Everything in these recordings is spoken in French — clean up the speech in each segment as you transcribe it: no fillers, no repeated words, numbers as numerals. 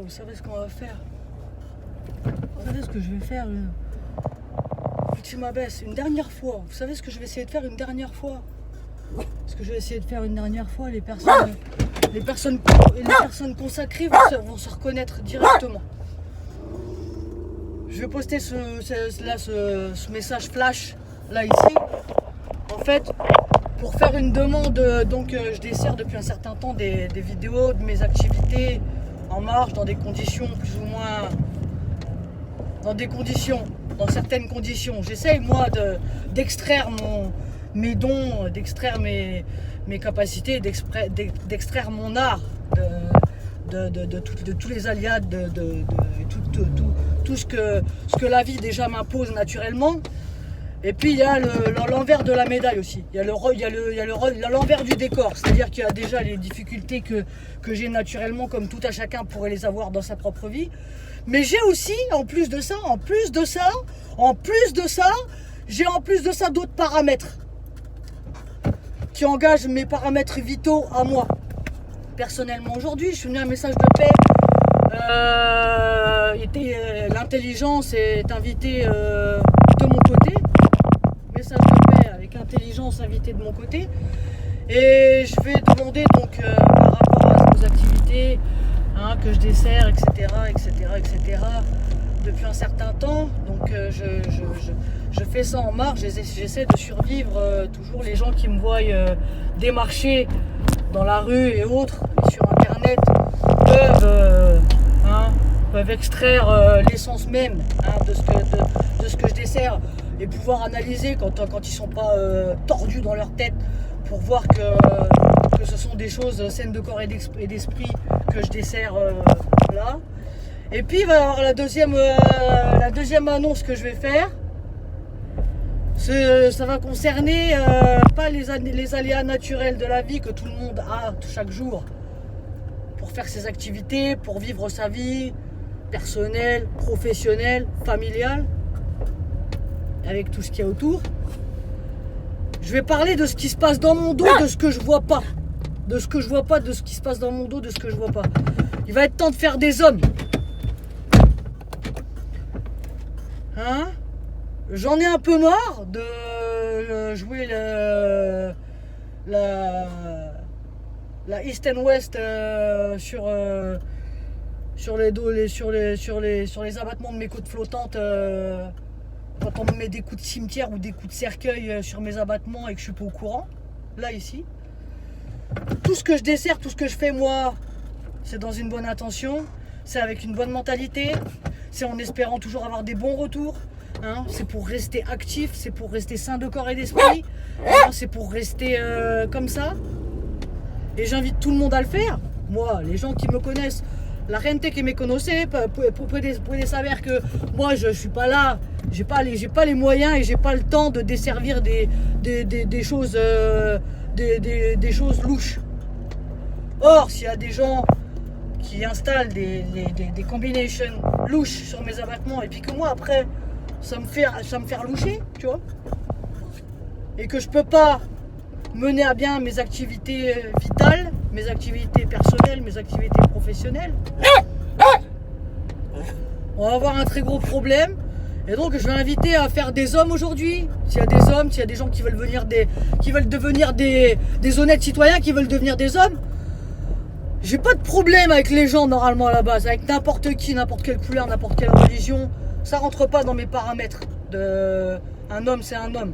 vous savez ce qu'on va faire. Vous savez ce que je vais faire. Tu m'abaisse une dernière fois. Vous savez ce que je vais essayer de faire une dernière fois. Ce que je vais essayer de faire une dernière fois, les personnes consacrées vont se reconnaître directement. Je vais poster ce message flash là ici. En fait, pour faire une demande, donc je dessert depuis un certain temps des vidéos de mes activités en marche dans des conditions plus ou moins, dans certaines conditions. J'essaye moi d'extraire mes dons, d'extraire mes capacités, d'extraire mon art de tous les alias, tout ce que la vie déjà m'impose naturellement. Et puis il y a l'envers de la médaille aussi. Il y a l'envers du décor, c'est-à-dire qu'il y a déjà les difficultés que j'ai naturellement, comme tout à chacun pourrait les avoir dans sa propre vie. Mais j'ai aussi, en plus de ça, j'ai d'autres paramètres qui engagent mes paramètres vitaux à moi. Personnellement, aujourd'hui, je suis venu à un message de paix. L'intelligence est invitée de mon côté. Message de paix avec intelligence invitée de mon côté. Et je vais demander donc par rapport à vos activités, que je dessert, etc., depuis un certain temps. Donc je fais ça en marche, j'essaie de survivre. Toujours les gens qui me voient démarcher dans la rue et autres, et sur internet, peuvent extraire l'essence même de ce que je dessert et pouvoir analyser quand ils sont pas tordus dans leur tête, pour voir que ce sont des choses saines de corps et d'esprit que je dessert là. Et puis il va y avoir la deuxième annonce que je vais faire. Ça va concerner pas les aléas naturels de la vie que tout le monde a chaque jour pour faire ses activités, pour vivre sa vie personnelle, professionnelle, familiale, avec tout ce qu'il y a autour. Je vais parler de ce qui se passe dans mon dos, de ce que je vois pas. De ce qui se passe dans mon dos, de ce que je vois pas. Il va être temps de faire des hommes. J'en ai un peu marre de jouer la East and West sur les abattements de mes côtes flottantes. Quand on me met des coups de cimetière ou des coups de cercueil sur mes abattements et que je suis pas au courant, là ici. Tout ce que je dessert, tout ce que je fais moi, c'est dans une bonne intention, c'est avec une bonne mentalité, c'est en espérant toujours avoir des bons retours, c'est pour rester actif, c'est pour rester sain de corps et d'esprit, c'est pour rester comme ça. Et j'invite tout le monde à le faire. Moi, les gens qui me connaissent, la gente que me conoce, puede saber que moi je suis pas là, j'ai pas les moyens et j'ai pas le temps de desservir des choses des choses louches. Or, s'il y a des gens qui installent des combinations louches sur mes abattements et puis que moi après ça me fait loucher, tu vois, et que je peux pas mener à bien mes activités vitales, mes activités personnelles, mes activités professionnelles, on va avoir un très gros problème. Et donc je vais inviter à faire des hommes aujourd'hui. S'il y a des hommes, s'il y a des gens qui veulent devenir des honnêtes citoyens, qui veulent devenir des hommes, j'ai pas de problème avec les gens normalement à la base, avec n'importe qui, n'importe quelle couleur, n'importe quelle religion. Ça rentre pas dans mes paramètres. Un homme c'est un homme,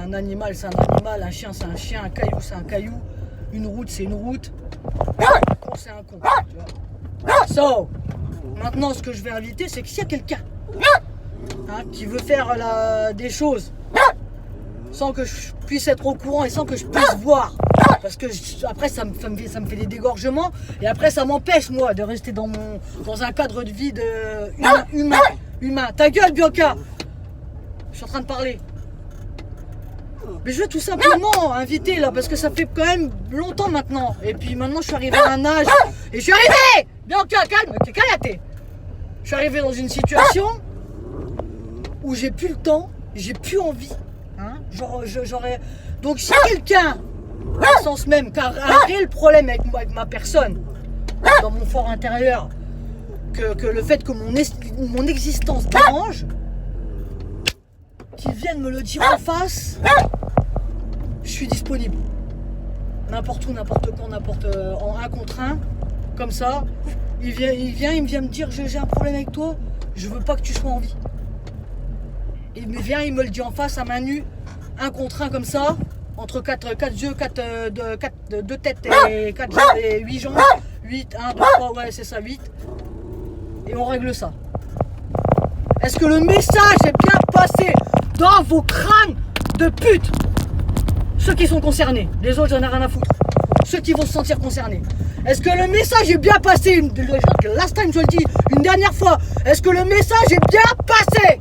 un animal c'est un animal, un chien c'est un chien, un caillou c'est un caillou, une route c'est une route, un con c'est un con, tu vois. So, maintenant ce que je vais inviter, c'est que s'il y a quelqu'un qui veut faire des choses sans que je puisse être au courant et sans que je puisse voir, parce que après ça me fait des dégorgements et après ça m'empêche moi de rester dans un cadre de vie humain. Ta gueule Bianca, je suis en train de parler. Mais je veux tout simplement inviter là, parce que ça fait quand même longtemps maintenant, et puis maintenant je suis arrivé à un âge et je suis arrivé. Bianca, calme, calme. Je suis arrivé dans une situation où j'ai plus le temps, j'ai plus envie, j'aurais. Donc si quelqu'un, dans le sens même, car un réel problème avec ma personne, dans mon fort intérieur, que le fait que mon existence dérange, qu'ils viennent me le dire en face, je suis disponible. N'importe où, n'importe quand, en un contre un, comme ça. Il vient me dire j'ai un problème avec toi, je veux pas que tu sois en vie. Il me le dit en face à main nue, un contre un comme ça, entre 4 yeux, 2 têtes et 4 jambes et 8 jambes. 8, 1, 2, 3, ouais c'est ça, 8. Et on règle ça. Est-ce que le message est bien passé dans vos crânes de pute? Ceux qui sont concernés, les autres j'en ai rien à foutre. Ceux qui vont se sentir concernés. Est-ce que le message est bien passé? Last time je le dis, une dernière fois. Est-ce que le message est bien passé?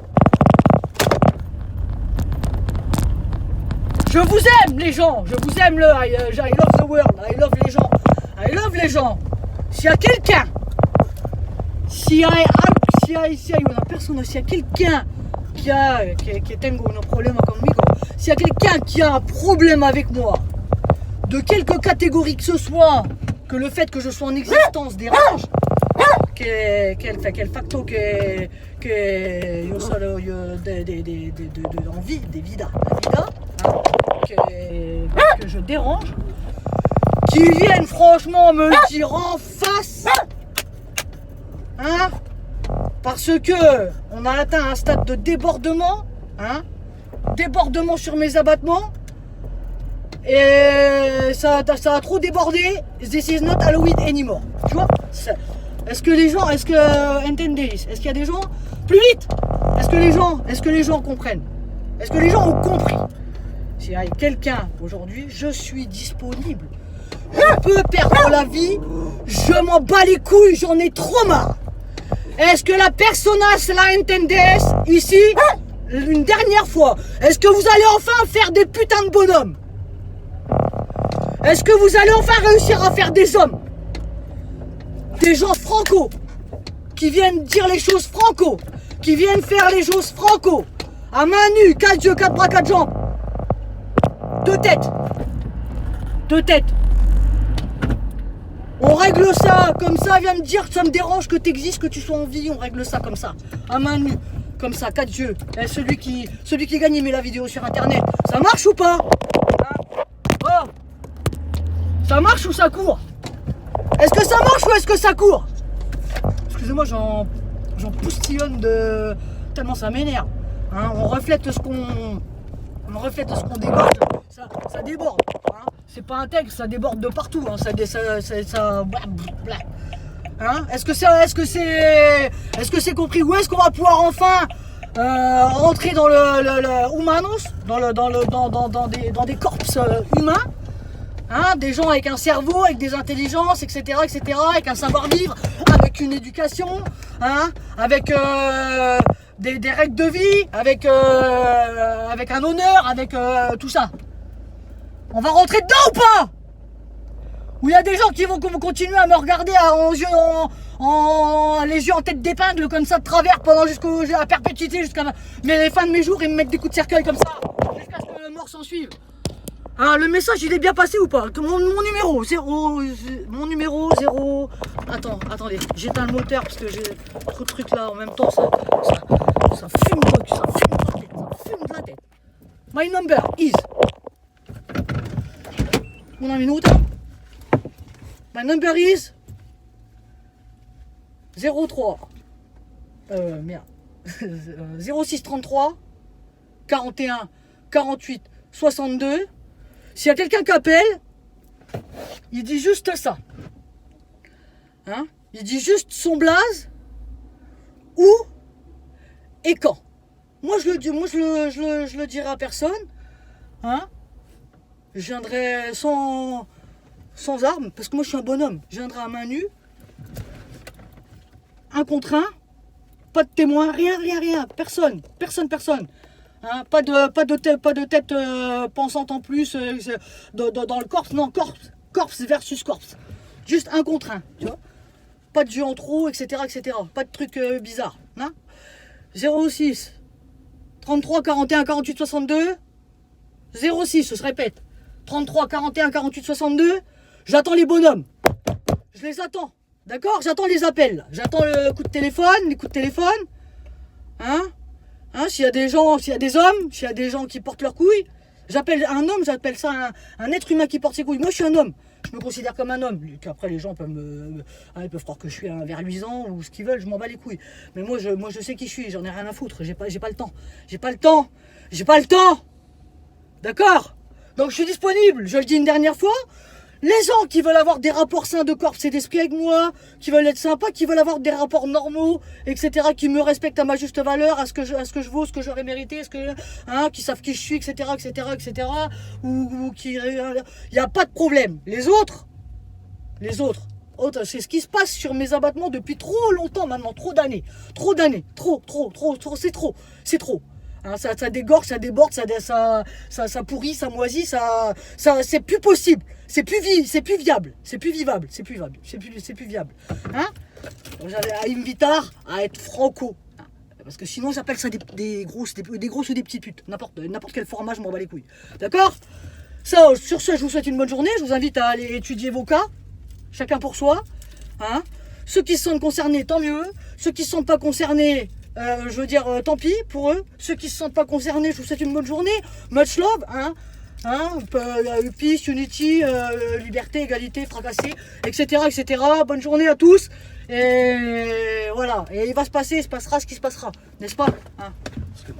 Je vous aime les gens, je vous aime I love the world, I love les gens, I love les gens. S'il y a quelqu'un, s'il y a una persona, s'il y a quelqu'un qui tengo un problème conmigo, s'il y a quelqu'un qui a un problème avec moi, de quelque catégorie que ce soit, que le fait que je sois en existence dérange, que el facto que yo solo en vie, de vida, hein, que je dérange, qui viennent franchement me le dire en face, hein, parce que on a atteint un stade de débordement, hein, débordement sur mes abattements, et ça a trop débordé. This is not Halloween anymore. Tu vois? Est-ce que les gens, est-ce qu'il y a des gens plus vite? Est-ce que les gens comprennent? Est-ce que les gens ont compris? S'il y a quelqu'un aujourd'hui, je suis disponible. Je peux perdre la vie, je m'en bats les couilles, j'en ai trop marre. Est-ce que la personas la entendes ici, une dernière fois? Est-ce que vous allez enfin faire des putains de bonhommes? Est-ce que vous allez enfin réussir à faire des hommes? Des gens franco, qui viennent dire les choses franco, qui viennent faire les choses franco, à main nue, 4 yeux, 4 bras, 4 jambes, 2 têtes, 2 têtes. On règle ça, comme ça, viens me dire que ça me dérange que t'existes, que tu sois en vie, on règle ça comme ça, à main nue, comme ça, 4 yeux. Et celui qui gagne, il met la vidéo sur internet. Ça marche ou pas? Oh. Ça marche ou ça court? Est-ce que ça marche ou est-ce que ça court? Excusez-moi, j'en poustillonne de... tellement ça m'énerve. Hein, on reflète ce qu'on déborde, ça déborde. Hein. C'est pas intègre, ça déborde de partout. Hein. Hein. Est-ce que c'est compris? Où est-ce qu'on va pouvoir enfin rentrer dans le humanos, dans des corps humains? Hein, des gens avec un cerveau, avec des intelligences, etc., avec un savoir-vivre, avec une éducation, hein, avec des règles de vie, avec un honneur, avec tout ça. On va rentrer dedans ou pas? Ou il y a des gens qui vont continuer à me regarder les yeux en tête d'épingle comme ça de travers pendant jusqu'à perpétuité, jusqu'à les fins de mes jours, et me mettre des coups de cercueil comme ça, jusqu'à ce que la mort s'en suive. Ah, le message il est bien passé ou pas? Mon numéro 0. Attendez, j'éteins le moteur parce que j'ai trop de trucs là en même temps, ça fume de la tête. My number is. Una minuta. My number is 03. 06 33 41 48 62. S'il y a quelqu'un qui appelle, il dit juste ça. Hein? Il dit juste son blaze, où et quand. Moi je le dirai à personne. Hein? Je viendrai sans armes, parce que moi je suis un bonhomme. Je viendrai à main nue, un contre un, pas de témoin, rien, personne. Hein, pas de tête pensante en plus dans le corps, non, corps versus corps. Juste un contre un, tu vois. Pas de jeu en trop, etc. Pas de trucs bizarres. Hein. 06 33 41 48 62 06, je répète. 33 41 48 62. J'attends les bonhommes. Je les attends. D'accord? J'attends les appels. J'attends le coup de téléphone, les coups de téléphone. Hein? Hein, s'il y a des gens, s'il y a des hommes, s'il y a des gens qui portent leurs couilles, j'appelle un homme, j'appelle ça un être humain qui porte ses couilles. Moi, je suis un homme. Je me considère comme un homme. Après, les gens peuvent ils peuvent croire que je suis un ver luisant ou ce qu'ils veulent, je m'en bats les couilles. Mais moi, je sais qui je suis, j'en ai rien à foutre. J'ai pas le temps. J'ai pas le temps. J'ai pas le temps. D'accord? Donc, je suis disponible. Je le dis une dernière fois. Les gens qui veulent avoir des rapports sains de corps et d'esprit avec moi, qui veulent être sympas, qui veulent avoir des rapports normaux, etc., qui me respectent à ma juste valeur, à ce que je vaux, ce que j'aurais mérité, qui savent qui je suis, etc., etc., ou qui, il n'y a pas de problème. Les autres, c'est ce qui se passe sur mes abattements depuis trop longtemps maintenant, trop d'années, trop, c'est trop. Hein, ça dégorge, ça déborde, ça pourrit, ça moisit, c'est plus possible, c'est plus viable, c'est plus vivable, c'est plus viable. Hein? J'avais à Invitar à être franco. Hein, parce que sinon j'appelle ça des grosses ou des petites putes. N'importe quel format, je m'en bats les couilles. D'accord? Sur ce, je vous souhaite une bonne journée. Je vous invite à aller étudier vos cas. Chacun pour soi. Hein? Ceux qui se sentent concernés, tant mieux. Ceux qui ne se sentent pas concernés, tant pis pour eux. Ceux qui ne se sentent pas concernés, je vous souhaite une bonne journée. Much love, hein, peace, unity, liberté, égalité, fracassé, etc. Bonne journée à tous. Et voilà. Et il se passera ce qui se passera, n'est-ce pas, hein? Parce que